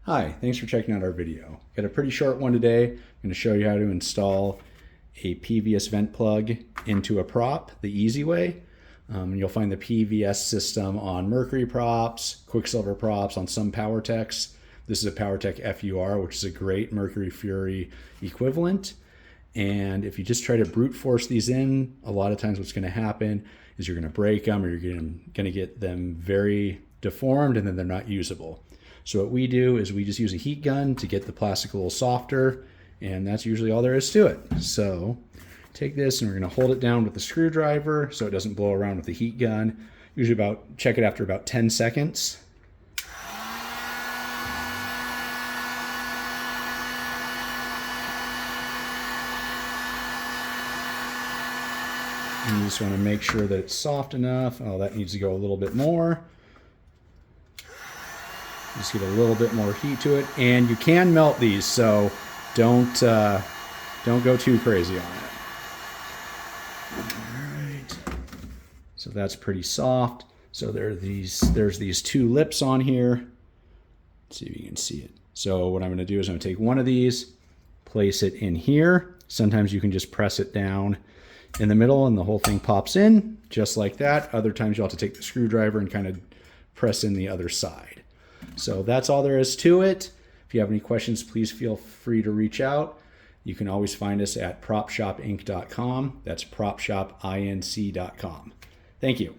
Hi, thanks for checking out our video. Got a pretty short one today. I'm going to show you how to install a PVS vent plug into a prop the easy way. You'll find the PVS system on Mercury props, Quicksilver props, on some PowerTechs. This is a PowerTech FUR, which is a great Mercury Fury equivalent. And if you just try to brute force these in, a lot of times what's going to happen is you're going to break them, or you're going to get them very deformed, and then they're not usable. So what we do is we just use a heat gun to get the plastic a little softer, and that's usually all there is to it. So take this and we're going to hold it down with the screwdriver so it doesn't blow around with the heat gun. Usually check it after about 10 seconds. And you just want to make sure that it's soft enough. Oh, that needs to go a little bit more. Just get a little bit more heat to it, and you can melt these, so don't go too crazy on it. All right, so that's pretty soft. So there's these two lips on here. Let's see if you can see it. So what I'm going to do is I'm going to take one of these, place it in here. Sometimes you can just press it down in the middle, and the whole thing pops in just like that. Other times you'll have to take the screwdriver and kind of press in the other side. So that's all there is to it. If you have any questions, please feel free to reach out. You can always find us at propshopinc.com. That's propshopinc.com. Thank you.